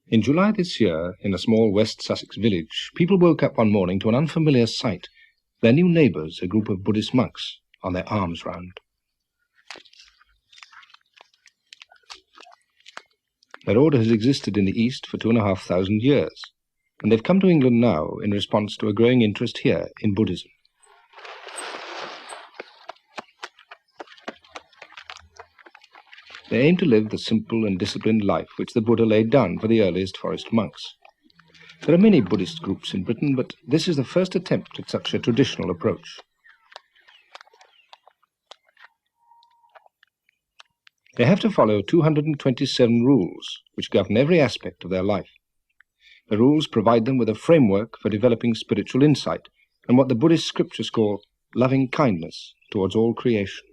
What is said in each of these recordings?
In July this year, in a small West Sussex village, people woke up one morning to an unfamiliar sight. Their new neighbours, a group of Buddhist monks, on their arms round. Their order has existed in the East for 2,500 years, and they've come to England now in response to a growing interest here in Buddhism. They aim to live the simple and disciplined life which the Buddha laid down for the earliest forest monks. There are many Buddhist groups in Britain, but this is the first attempt at such a traditional approach. They have to follow 227 rules which govern every aspect of their life. The rules provide them with a framework for developing spiritual insight and what the Buddhist scriptures call loving kindness towards all creation.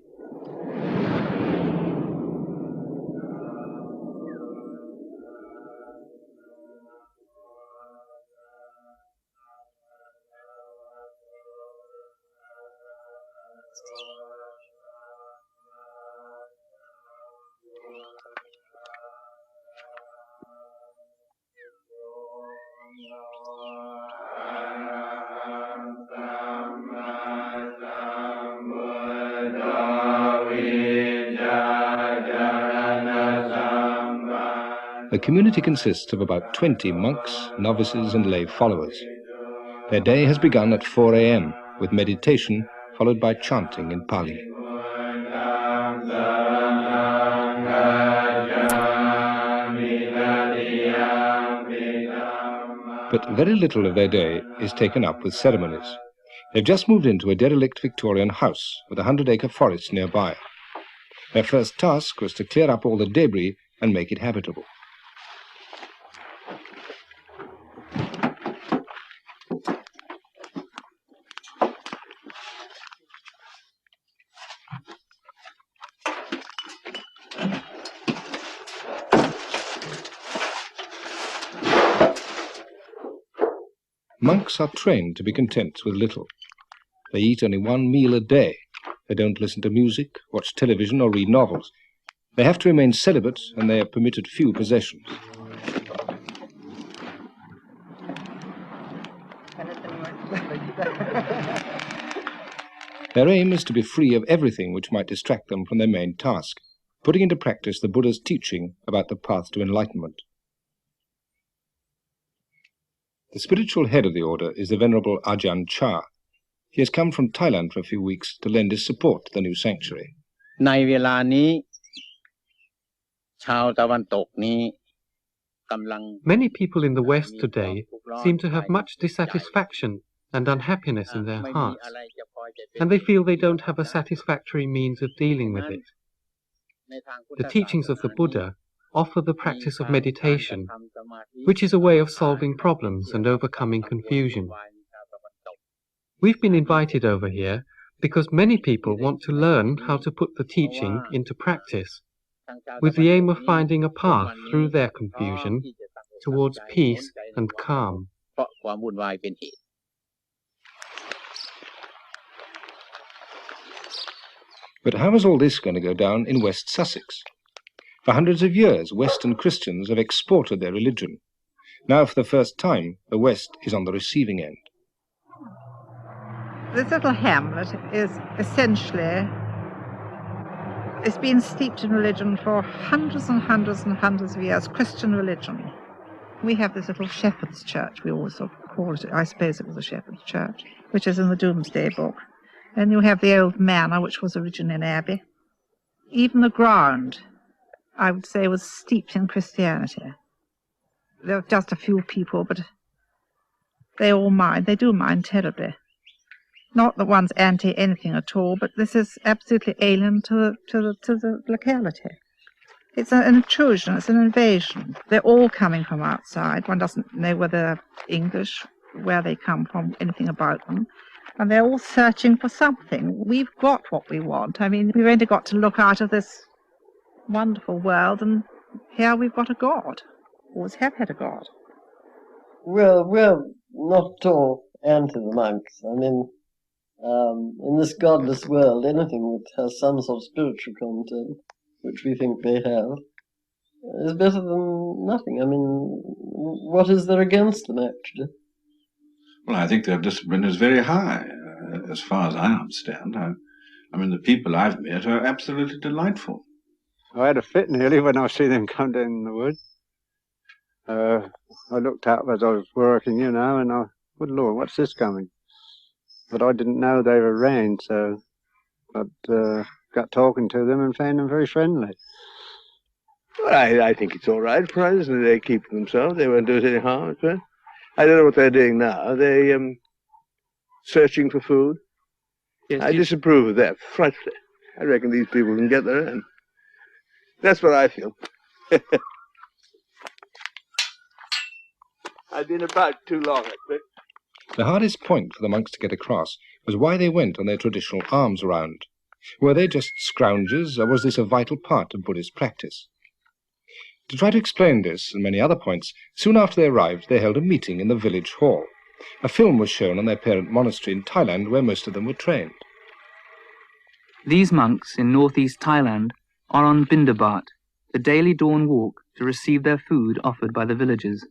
The community consists of about 20 monks, novices and lay followers. Their day has begun at 4 a.m. with meditation followed by chanting in Pali. But very little of their day is taken up with ceremonies. They've just moved into a derelict Victorian house with a 100-acre forest nearby. Their first task was to clear up all the debris and make it habitable. Monks are trained to be content with little. They eat only one meal a day. They don't listen to music, watch television or read novels. They have to remain celibate and they are permitted few possessions. Their aim is to be free of everything which might distract them from their main task, putting into practice the Buddha's teaching about the path to enlightenment. The spiritual head of the order is the Venerable Ajahn Chah. He has come from Thailand for a few weeks to lend his support to the new sanctuary. ในเวลานี้ชาวตะวันตกนี้ Many people in the West today seem to have much dissatisfaction and unhappiness in their hearts, and they feel they don't have a satisfactory means of dealing with it. The teachings of the Buddha offer the practice of meditation, which is a way of solving problems and overcoming confusion. We've been invited over here because many people want to learn how to put the teaching into practice, with the aim of finding a path through their confusion towards peace and calm. But how is all this going to go down in West Sussex? For hundreds of years, Western Christians have exported their religion. Now, for the first time, the West is on the receiving end. This little hamlet is essentially, it's been steeped in religion for hundreds and hundreds and hundreds of years, Christian religion. We have this little shepherd's church, we always sort of call it, I suppose it was a shepherd's church, which is in the Domesday Book. And you have the old manor, which was originally an abbey. Even the ground, I would say, was steeped in Christianity. There are just a few people, but they all mind. They do mind terribly. Not that one's anti-anything at all, but this is absolutely alien to the locality. It's an intrusion, it's an invasion. They're all coming from outside. One doesn't know whether they're English, where they come from, anything about them. And they're all searching for something. We've got what we want. I mean, we've only got to look out of this wonderful world, and here we've got a God. Always have had a God. Well, we're not at all anti the monks. I mean, in this godless world, anything that has some sort of spiritual content, which we think they have, is better than nothing. I mean, what is there against them, actually? Well, I think their discipline is very high, as far as I understand. I mean, the people I've met are absolutely delightful. I had a fit nearly when I see them come down in the wood. I looked up as I was working, you know, and I, good Lord, what's this coming? But I didn't know they were around, so I got talking to them and found them very friendly. Well, I think it's all right for us, and they keep themselves. They won't do us any harm. But I don't know what they're doing now. They searching for food. Yes, I disapprove of that frightfully. I reckon these people can get their own. That's what I feel. I've been about too long, I think. The hardest point for the monks to get across was why they went on their traditional alms round. Were they just scroungers, or was this a vital part of Buddhist practice? To try to explain this and many other points, soon after they arrived, they held a meeting in the village hall. A film was shown on their parent monastery in Thailand, where most of them were trained. These monks in northeast Thailand are on Bindabat, the daily dawn walk to receive their food offered by the villagers.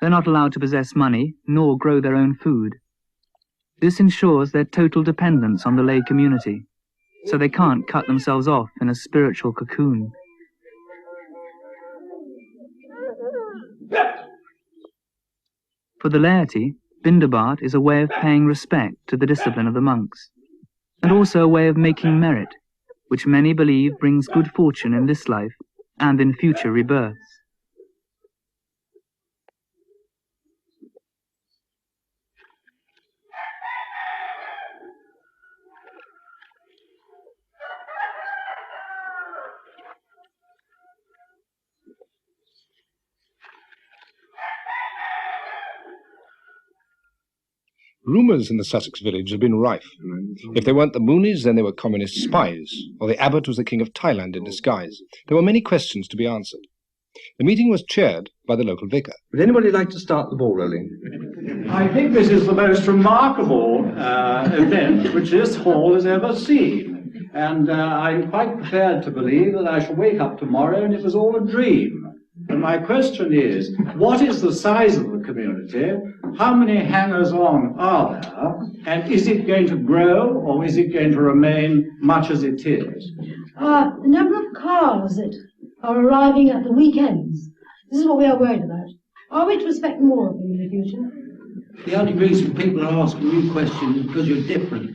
They're not allowed to possess money, nor grow their own food. This ensures their total dependence on the lay community, so they can't cut themselves off in a spiritual cocoon. For the laity, Bindabat is a way of paying respect to the discipline of the monks, and also a way of making merit, which many believe brings good fortune in this life and in future rebirths. Rumours in the Sussex village had been rife. If they weren't the Moonies, then they were communist spies, or the abbot was the king of Thailand in disguise. There were many questions to be answered. The meeting was chaired by the local vicar. Would anybody like to start the ball rolling? I think this is the most remarkable event which this hall has ever seen. And I'm quite prepared to believe that I shall wake up tomorrow and it was all a dream. And my question is, what is the size of the community? How many hangers-on are there? And is it going to grow, or is it going to remain much as it is? The number of cars that are arriving at the weekends. This is what we are worried about. Are we to expect more of them in the future? The only reason people are asking you questions is because you're different.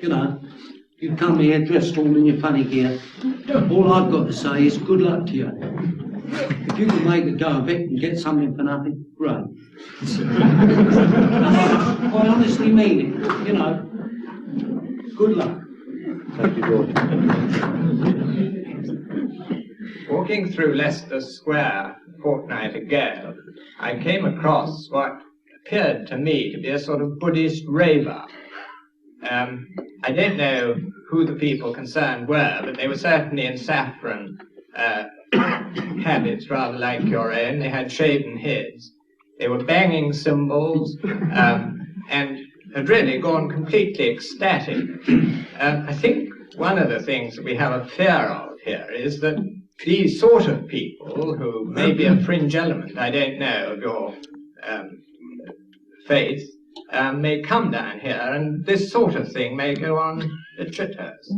You know, you come here dressed all in your funny gear. All I've got to say is good luck to you. If you can make a go of it and get something for nothing, great. I honestly mean it, you know. Good luck. Thank you, George. Walking through Leicester Square a fortnight ago, I came across what appeared to me to be a sort of Buddhist raver. I don't know who the people concerned were, but they were certainly in saffron habits rather like your own. They had shaven heads. They were banging cymbals and had really gone completely ecstatic. I think one of the things that we have a fear of here is that these sort of people, who may be a fringe element, I don't know, of your faith, may come down here and this sort of thing may go on at Chitters.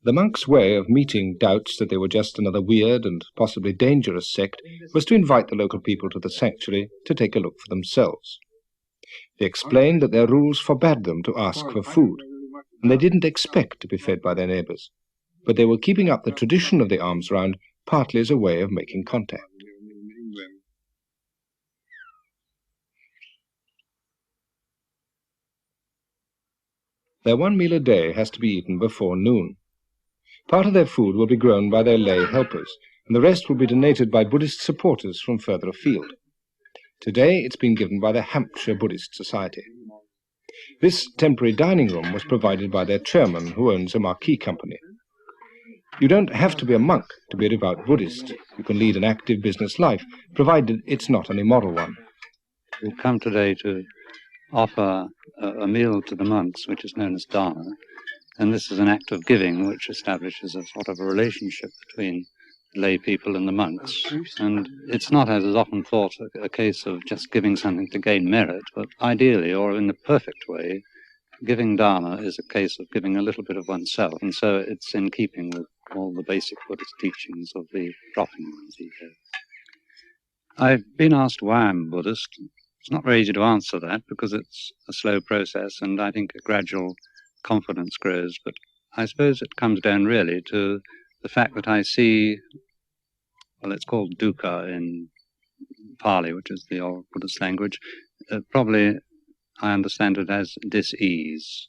The monks' way of meeting doubts that they were just another weird and possibly dangerous sect was to invite the local people to the sanctuary to take a look for themselves. They explained that their rules forbade them to ask for food, and they didn't expect to be fed by their neighbours, but they were keeping up the tradition of the alms round partly as a way of making contact. Their one meal a day has to be eaten before noon. Part of their food will be grown by their lay helpers, and the rest will be donated by Buddhist supporters from further afield. Today it's been given by the Hampshire Buddhist Society. This temporary dining room was provided by their chairman, who owns a marquee company. You don't have to be a monk to be a devout Buddhist. You can lead an active business life, provided it's not an immoral one. We've come today to offer a meal to the monks, which is known as dharma, and this is an act of giving which establishes a sort of a relationship between lay people and the monks. And it's not, as is often thought, a case of just giving something to gain merit, but ideally, or in the perfect way, giving dharma is a case of giving a little bit of oneself, and so it's in keeping with all the basic Buddhist teachings of the dropping ones he has. I've been asked why I'm Buddhist. It's not very easy to answer that because it's a slow process, and I think a gradual confidence grows, but I suppose it comes down really to the fact that I see, well, it's called dukkha in Pali, which is the old Buddhist language. Probably I understand it as dis-ease,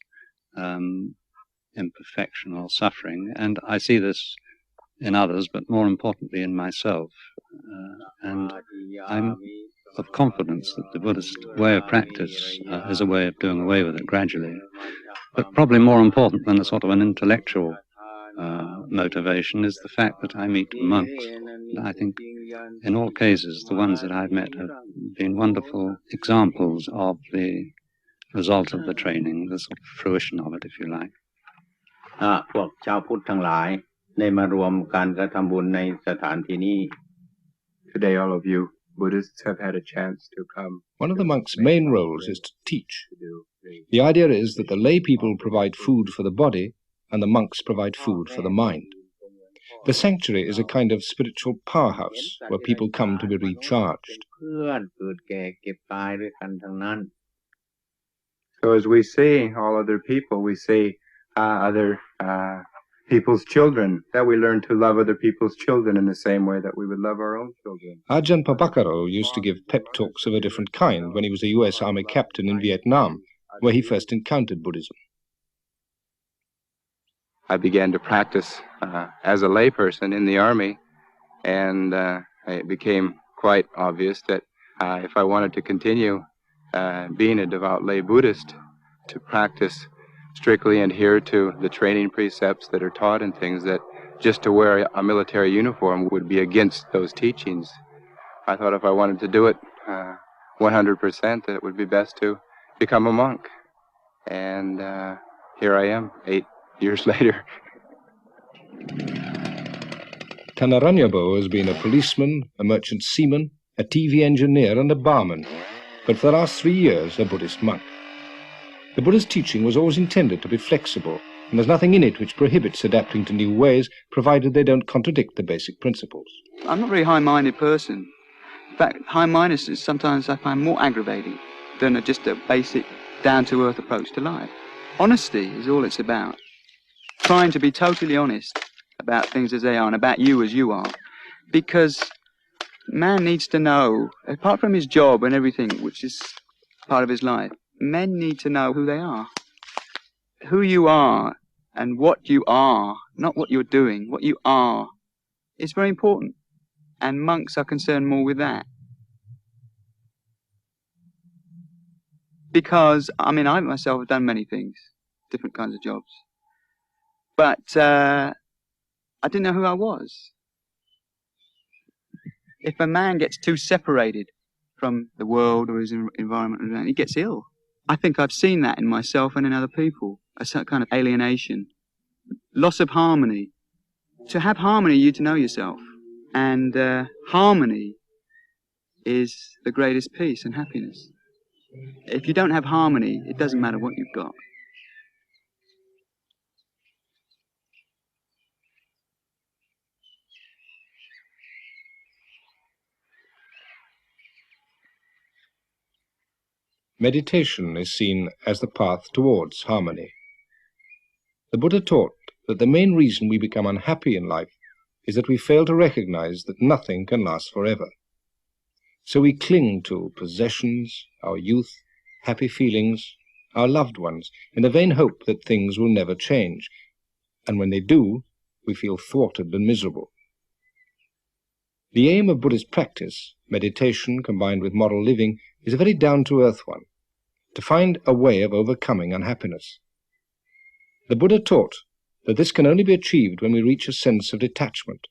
imperfection or suffering, and I see this in others, but more importantly in myself. And I'm of confidence that the Buddhist way of practice is a way of doing away with it gradually. But probably more important than a sort of an intellectual motivation is the fact that I meet monks. And I think in all cases the ones that I've met have been wonderful examples of the result of the training, the sort of fruition of it, if you like. พวกชาวพุทธทั้งหลายได้มารวมกันกระทำบุญในสถานที่นี้ Today all of you Buddhists have had a chance to come. One of the monks' main roles is to teach. The idea is that the lay people provide food for the body and the monks provide food for the mind. The sanctuary is a kind of spiritual powerhouse where people come to be recharged. So as we see all other people, we see other people's children, that we learn to love other people's children in the same way that we would love our own children. Ajahn Papakaro used to give pep talks of a different kind when he was a US Army captain in Vietnam, where he first encountered Buddhism. I began to practice as a layperson in the Army, and it became quite obvious that if I wanted to continue being a devout lay Buddhist, to practice strictly adhere to the training precepts that are taught and things, that just to wear a military uniform would be against those teachings. I thought if I wanted to do it 100%, that it would be best to become a monk. And here I am, 8 years later. Tanaranyabo has been a policeman, a merchant seaman, a TV engineer and a barman, but for the last 3 years a Buddhist monk. The Buddha's teaching was always intended to be flexible, and there's nothing in it which prohibits adapting to new ways, provided they don't contradict the basic principles. I'm not a very high-minded person. In fact, high-mindedness sometimes I find more aggravating than just a basic, down-to-earth approach to life. Honesty is all it's about. Trying to be totally honest about things as they are and about you as you are. Because man needs to know, apart from his job and everything, which is part of his life, men need to know who they are. Who you are and what you are, not what you're doing, what you are, is very important. And monks are concerned more with that. Because, I mean, I myself have done many things, different kinds of jobs. But I didn't know who I was. If a man gets too separated from the world or his environment, he gets ill. I think I've seen that in myself and in other people, a certain kind of alienation, loss of harmony. To have harmony, you need to know yourself. And harmony is the greatest peace and happiness. If you don't have harmony, it doesn't matter what you've got. Meditation is seen as the path towards harmony. The Buddha taught that the main reason we become unhappy in life is that we fail to recognize that nothing can last forever. So we cling to possessions, our youth, happy feelings, our loved ones, in the vain hope that things will never change, and when they do, we feel thwarted and miserable. The aim of Buddhist practice, meditation combined with moral living, is a very down-to-earth one, to find a way of overcoming unhappiness. The Buddha taught that this can only be achieved when we reach a sense of detachment,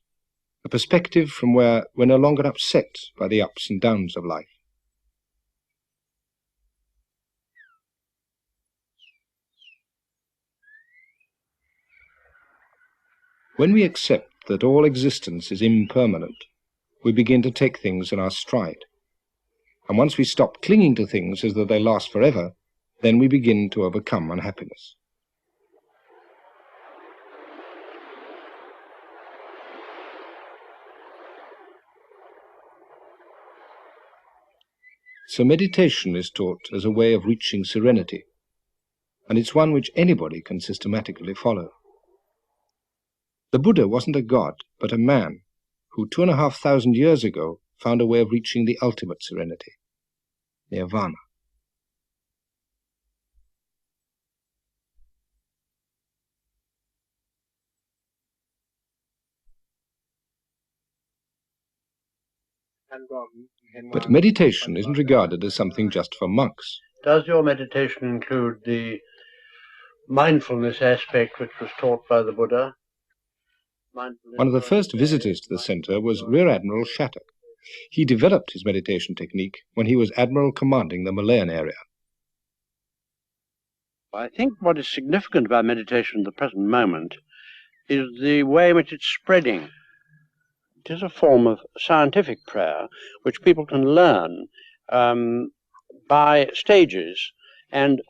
a perspective from where we're no longer upset by the ups and downs of life. When we accept that all existence is impermanent, we begin to take things in our stride. And once we stop clinging to things as though they last forever, then we begin to overcome unhappiness. So meditation is taught as a way of reaching serenity, and it's one which anybody can systematically follow. The Buddha wasn't a god, but a man who 2,500 years ago found a way of reaching the ultimate serenity, nirvana. But meditation isn't regarded as something just for monks. Does your meditation include the mindfulness aspect which was taught by the Buddha? One of the first visitors to the center was Rear Admiral Shattuck. He developed his meditation technique when he was Admiral commanding the Malayan area. I think what is significant about meditation at the present moment is the way in which it's spreading. It is a form of scientific prayer which people can learn by stages, and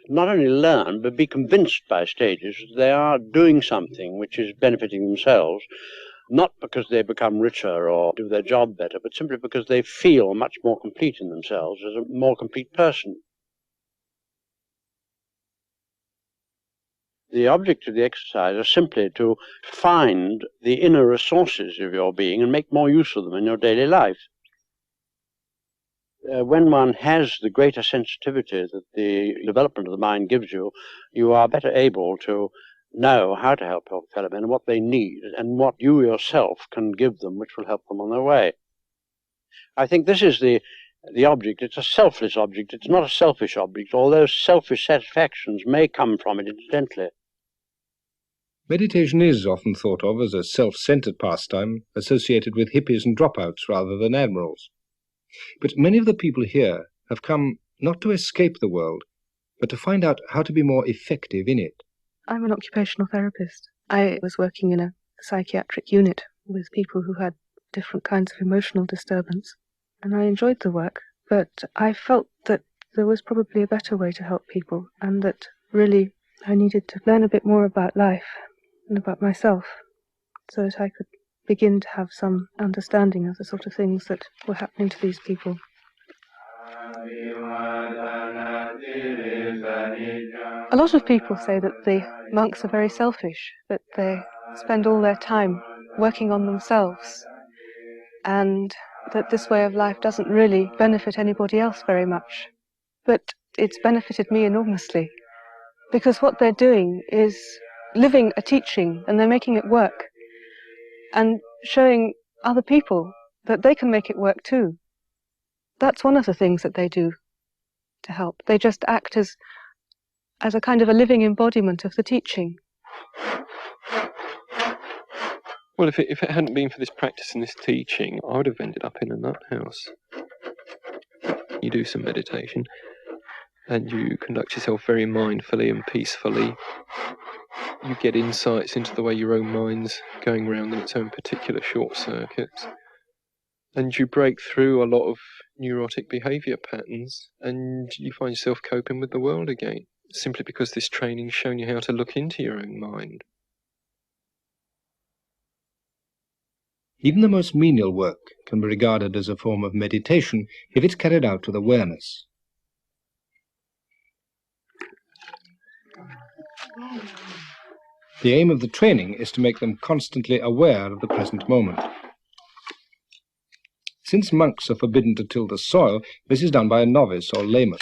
not only learn, but be convinced by stages that they are doing something which is benefiting themselves, not because they become richer or do their job better, but simply because they feel much more complete in themselves as a more complete person. The object of the exercise is simply to find the inner resources of your being and make more use of them in your daily life. When one has the greater sensitivity that the development of the mind gives you, you are better able to know how to help your fellow men and what they need and what you yourself can give them which will help them on their way. I think this is the object. It's a selfless object. It's not a selfish object, although selfish satisfactions may come from it incidentally. Meditation is often thought of as a self-centered pastime associated with hippies and dropouts rather than admirals. But many of the people here have come not to escape the world, but to find out how to be more effective in it. I'm an occupational therapist. I was working in a psychiatric unit with people who had different kinds of emotional disturbance, and I enjoyed the work, but I felt that there was probably a better way to help people, and that really I needed to learn a bit more about life and about myself so that I could begin to have some understanding of the sort of things that were happening to these people. A lot of people say that the monks are very selfish, that they spend all their time working on themselves, and that this way of life doesn't really benefit anybody else very much. But it's benefited me enormously, because what they're doing is living a teaching, and they're making it work, and showing other people that they can make it work too. That's one of the things that they do to help. They just act as a kind of a living embodiment of the teaching. Well, if it hadn't been for this practice and this teaching, I would have ended up in a nut house. You do some meditation, and you conduct yourself very mindfully and peacefully. You get insights into the way your own mind's going round in its own particular short circuits. And you break through a lot of neurotic behaviour patterns, and you find yourself coping with the world again, simply because this training's shown you how to look into your own mind. Even the most menial work can be regarded as a form of meditation if it's carried out with awareness. The aim of the training is to make them constantly aware of the present moment. Since monks are forbidden to till the soil, this is done by a novice or layman.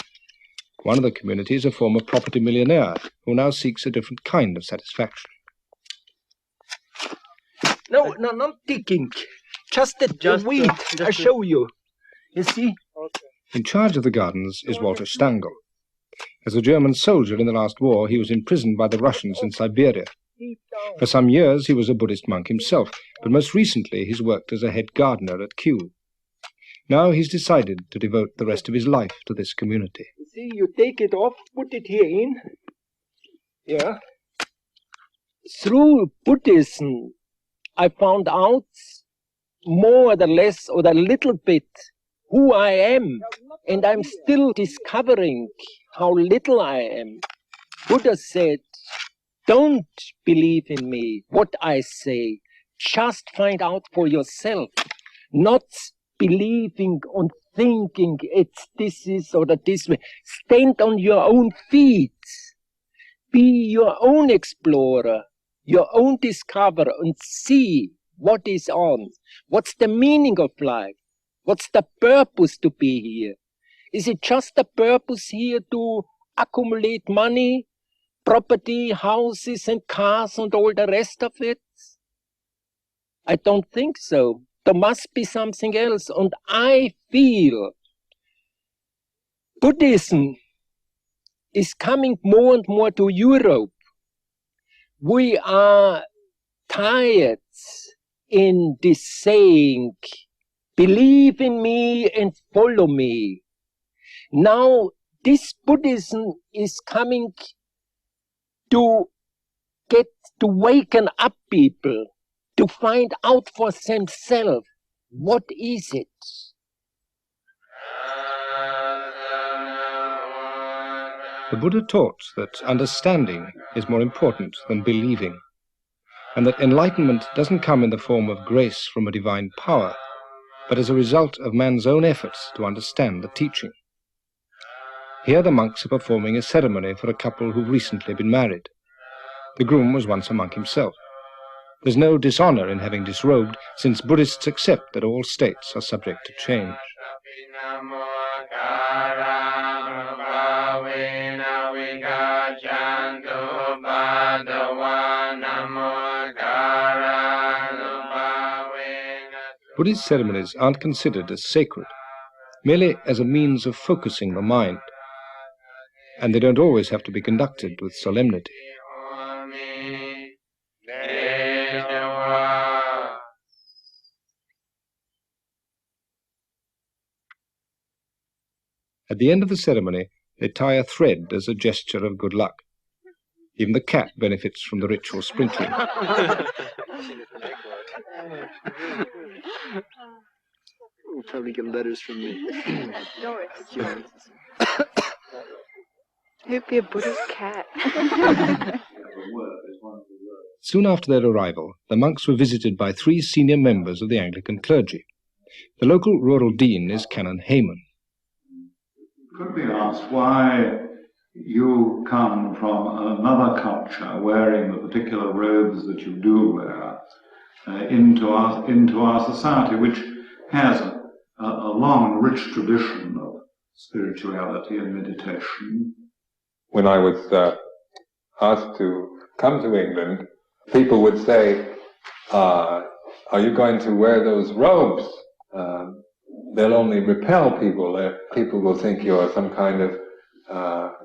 One of the community is a former property millionaire who now seeks a different kind of satisfaction. No, not digging. Just the weed. I show you. You see? Okay. In charge of the gardens is Walter Stangl. As a German soldier in the last war, he was imprisoned by the Russians in Siberia. For some years he was a Buddhist monk himself, but most recently he's worked as a head gardener at Kew. Now he's decided to devote the rest of his life to this community. See, you take it off, put it here in. Yeah. Through Buddhism, I found out more or less or a little bit who I am, and I'm still discovering how little I am. Buddha said, don't believe in me, what I say, just find out for yourself, not believing on thinking it's this is or that this way. Stand on your own feet, be your own explorer, your own discoverer, and see what is on. What's the meaning of life? What's the purpose to be here? Is it just the purpose here to accumulate money, property, houses and cars and all the rest of it? I don't think so. There must be something else. And I feel Buddhism is coming more and more to Europe. We are tired in this saying, believe in me and follow me. Now this Buddhism is coming to waken up people, to find out for themselves, what is it? The Buddha taught that understanding is more important than believing, and that enlightenment doesn't come in the form of grace from a divine power, but as a result of man's own efforts to understand the teaching. Here the monks are performing a ceremony for a couple who've recently been married. The groom was once a monk himself. There's no dishonor in having disrobed, since Buddhists accept that all states are subject to change. Buddhist ceremonies aren't considered as sacred, merely as a means of focusing the mind, and they don't always have to be conducted with solemnity. At the end of the ceremony, they tie a thread as a gesture of good luck. Even the cat benefits from the ritual sprinkling. We'll probably get letters from me. Doris. Who'd be a Buddhist cat? Soon after their arrival, the monks were visited by 3 senior members of the Anglican clergy. The local rural dean is Canon Hayman. Could be asked why you come from another culture wearing the particular robes that you do wear into our society, which has a long, rich tradition of spirituality and meditation. When I was asked to come to England, people would say, are you going to wear those robes? They'll only repel people. People will think you're some kind of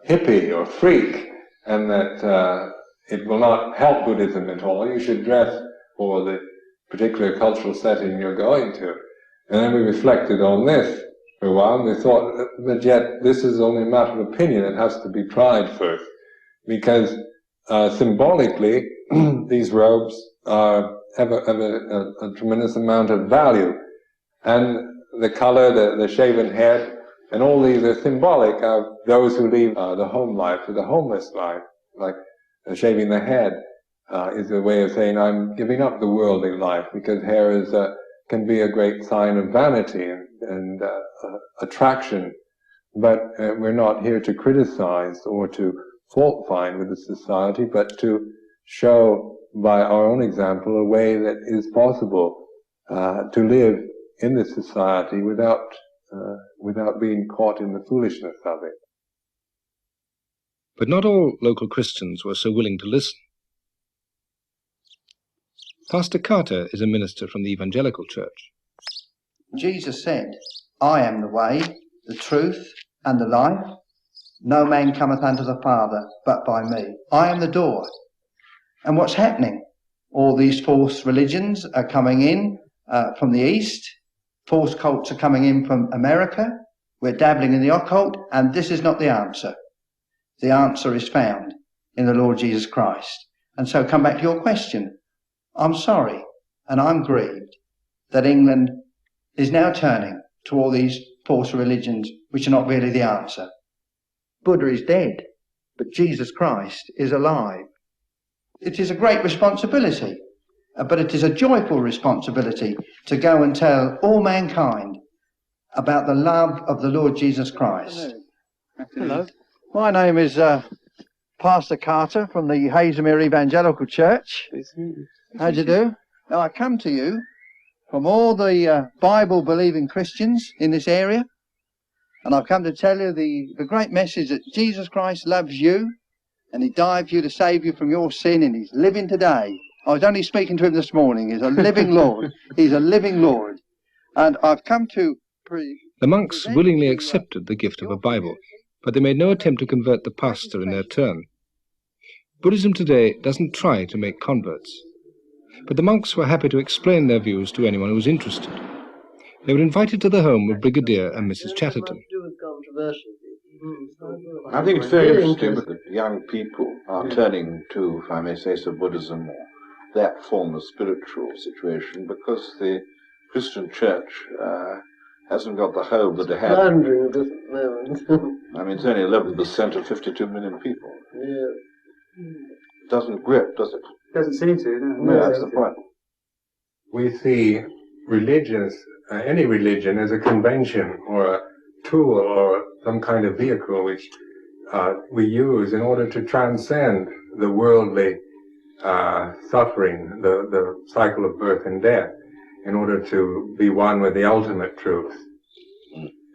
hippie or freak, and that it will not help Buddhism at all. You should dress for the particular cultural setting you're going to. And then we reflected on this for a while, and we thought, but yet this is only a matter of opinion. It has to be tried first, because symbolically these robes have a tremendous amount of value, and the color, the shaven head, and all these are symbolic of those who leave the home life to the homeless life. Like shaving the head is a way of saying I'm giving up the worldly life, because hair can be a great sign of vanity and attraction. But we're not here to criticize or to fault find with the society, but to show by our own example a way that is possible to live in this society without being caught in the foolishness of it. But not all local Christians were so willing to listen. Pastor Carter is a minister from the Evangelical Church. Jesus said, I am the way, the truth, and the life. No man cometh unto the Father but by me. I am the door. And what's happening? All these false religions are coming in from the East. False cults are coming in from America. We're dabbling in the occult, and this is not the answer. The answer is found in the Lord Jesus Christ. And so come back to your question. I'm sorry, and I'm grieved that England is now turning to all these false religions which are not really the answer. Buddha is dead, but Jesus Christ is alive. It is a great responsibility, but it is a joyful responsibility to go and tell all mankind about the love of the Lord Jesus Christ. Hello. My name is Pastor Carter from the Hazemere Evangelical Church. How do you do? Now, I come to you from all the Bible-believing Christians in this area, and I've come to tell you the great message that Jesus Christ loves you, and he died for you to save you from your sin, and he's living today. I was only speaking to him this morning. He's a living Lord. He's a living Lord. And I've come to... The monks willingly accepted the gift of a Bible, but they made no attempt to convert the pastor in their turn. Buddhism today doesn't try to make converts, but the monks were happy to explain their views to anyone who was interested. They were invited to the home of Brigadier and Mrs. Chatterton. I think it's very interesting that young people are turning to, if I may say so, Buddhism or that form of spiritual situation, because the Christian church hasn't got the hold that it had. I mean, it's only 11% of 52 million people. Yeah. It doesn't grip, does it? Doesn't seem to. No, that's the point. We see religions, any religion, as a convention or a tool or some kind of vehicle which we use in order to transcend the worldly suffering, the cycle of birth and death, in order to be one with the ultimate truth.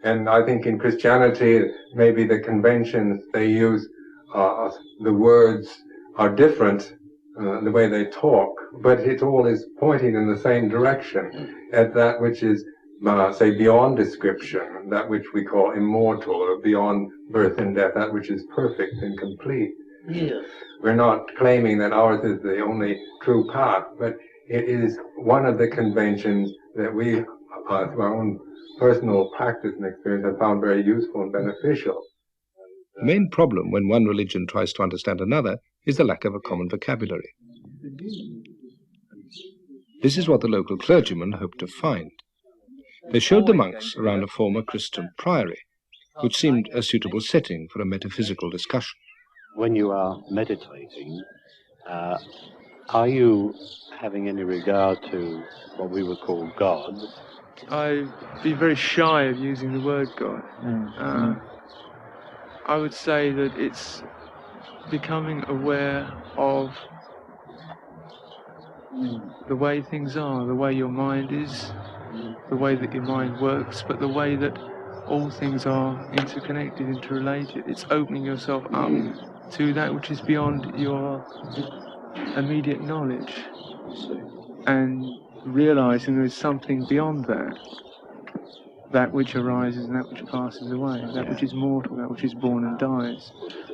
And I think in Christianity, maybe the conventions they use, the words are different, the way they talk, but it all is pointing in the same direction, at that which is, say, beyond description, that which we call immortal, or beyond birth and death, that which is perfect and complete. Yes. We're not claiming that ours is the only true path, but it is one of the conventions that we, through our own personal practice and experience, have found very useful and beneficial. The main problem when one religion tries to understand another is the lack of a common vocabulary. This is what the local clergyman hoped to find. They showed the monks around a former Christian priory, which seemed a suitable setting for a metaphysical discussion. When you are meditating, are you having any regard to what we would call God? I'd be very shy of using the word God. I would say that it's becoming aware of the way things are, the way your mind is, the way that your mind works, but the way that all things are interconnected, interrelated. It's opening yourself up to that which is beyond your immediate knowledge and realizing there is something beyond that, that which arises and that which passes away, that which is mortal, that which is born and dies.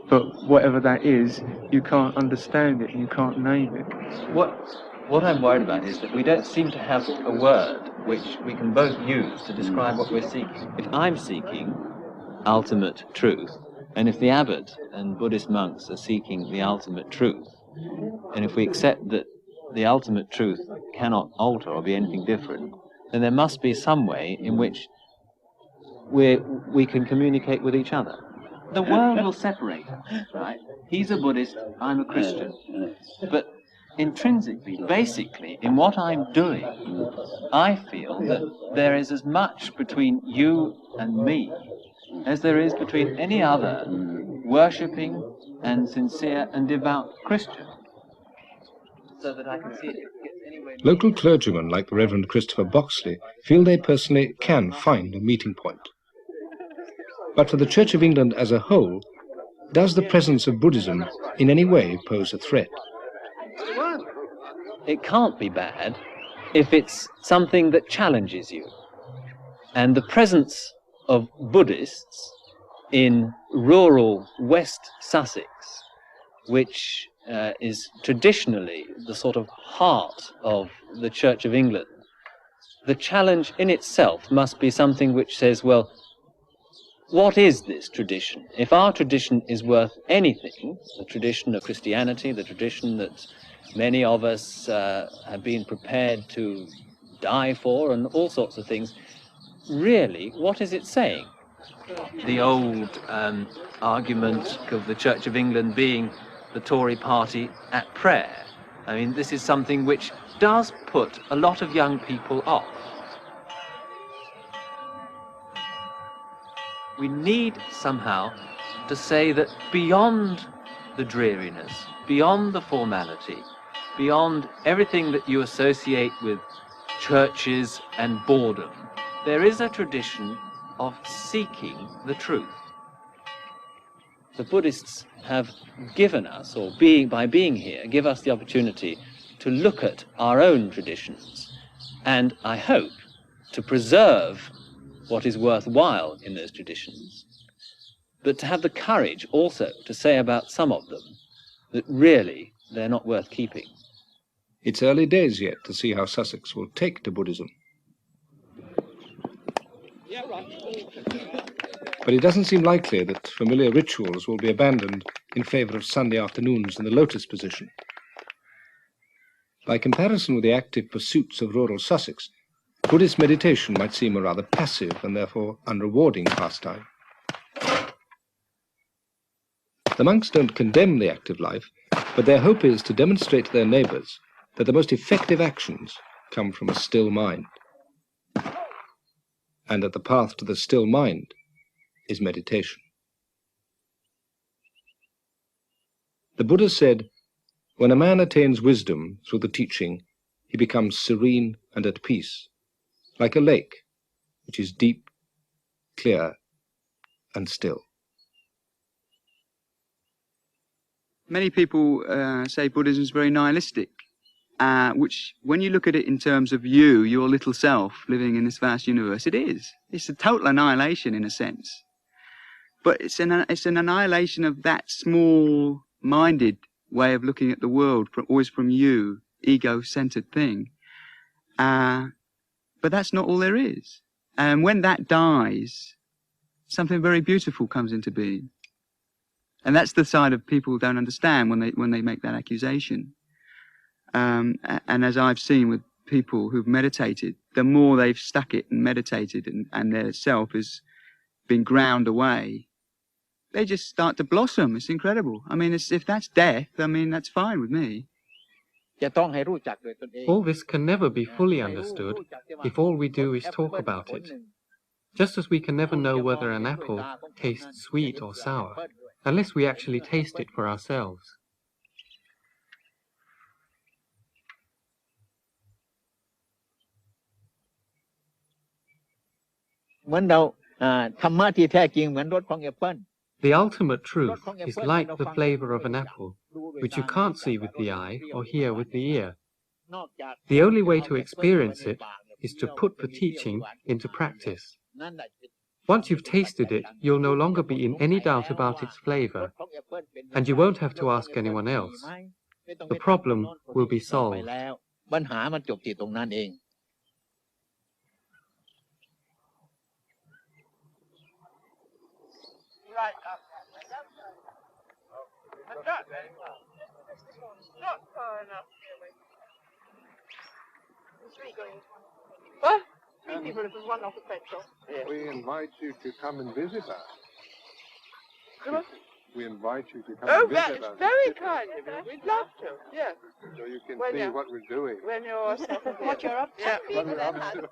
But whatever that is, you can't understand it and you can't name it. What I'm worried about is that we don't seem to have a word which we can both use to describe what we're seeking. If I'm seeking ultimate truth, and if the abbot and Buddhist monks are seeking the ultimate truth, and if we accept that the ultimate truth cannot alter or be anything different, then there must be some way in which we can communicate with each other. The world will separate us, right? He's a Buddhist, I'm a Christian. But intrinsically, basically, in what I'm doing, I feel that there is as much between you and me as there is between any other worshipping and sincere and devout Christian. So that I can see it gets anywhere. Local clergymen like the Reverend Christopher Boxley feel they personally can find a meeting point. But for the Church of England as a whole, does the presence of Buddhism in any way pose a threat? It can't be bad if it's something that challenges you. And the presence of Buddhists in rural West Sussex, which is traditionally the sort of heart of the Church of England, the challenge in itself must be something which says, well, what is this tradition? If our tradition is worth anything, the tradition of Christianity, the tradition that many of us have been prepared to die for and all sorts of things, really, what is it saying? The old argument of the Church of England being the Tory party at prayer. I mean, this is something which does put a lot of young people off. We need somehow to say that beyond the dreariness, beyond the formality, beyond everything that you associate with churches and boredom, there is a tradition of seeking the truth. The Buddhists have given us, or by being here, give us the opportunity to look at our own traditions and, I hope, to preserve what is worthwhile in those traditions, but to have the courage also to say about some of them that really they're not worth keeping. It's early days yet to see how Sussex will take to Buddhism. But it doesn't seem likely that familiar rituals will be abandoned in favour of Sunday afternoons in the lotus position. By comparison with the active pursuits of rural Sussex, Buddhist meditation might seem a rather passive and therefore unrewarding pastime. The monks don't condemn the active life, but their hope is to demonstrate to their neighbours that the most effective actions come from a still mind, and that the path to the still mind is meditation. The Buddha said, when a man attains wisdom through the teaching, he becomes serene and at peace, like a lake, which is deep, clear, and still. Many people say Buddhism is very nihilistic, which, when you look at it in terms of you, your little self, living in this vast universe, it is. It's a total annihilation in a sense. But it's an annihilation of that small-minded way of looking at the world, always from you, ego-centered thing. But that's not all there is. And when that dies, something very beautiful comes into being. And that's the side of people who don't understand when they make that accusation. And as I've seen with people who've meditated, the more they've stuck it and meditated and their self has been ground away, they just start to blossom. It's incredible. I mean, if that's death, I mean, that's fine with me. All this can never be fully understood if all we do is talk about it. Just as we can never know whether an apple tastes sweet or sour, unless we actually taste it for ourselves. The ultimate truth is like the flavor of an apple, which you can't see with the eye or hear with the ear. The only way to experience it is to put the teaching into practice. Once you've tasted it, you'll no longer be in any doubt about its flavor, and you won't have to ask anyone else. The problem will be solved. What? 3 people, this is one off the petrol. We invite you to come and visit us. What? We invite you to come Oh, and visit us. very kind of you. We'd love to, yes. So you can When see you're- what we're doing. When you're... What you're up to. Yeah. What we're up to.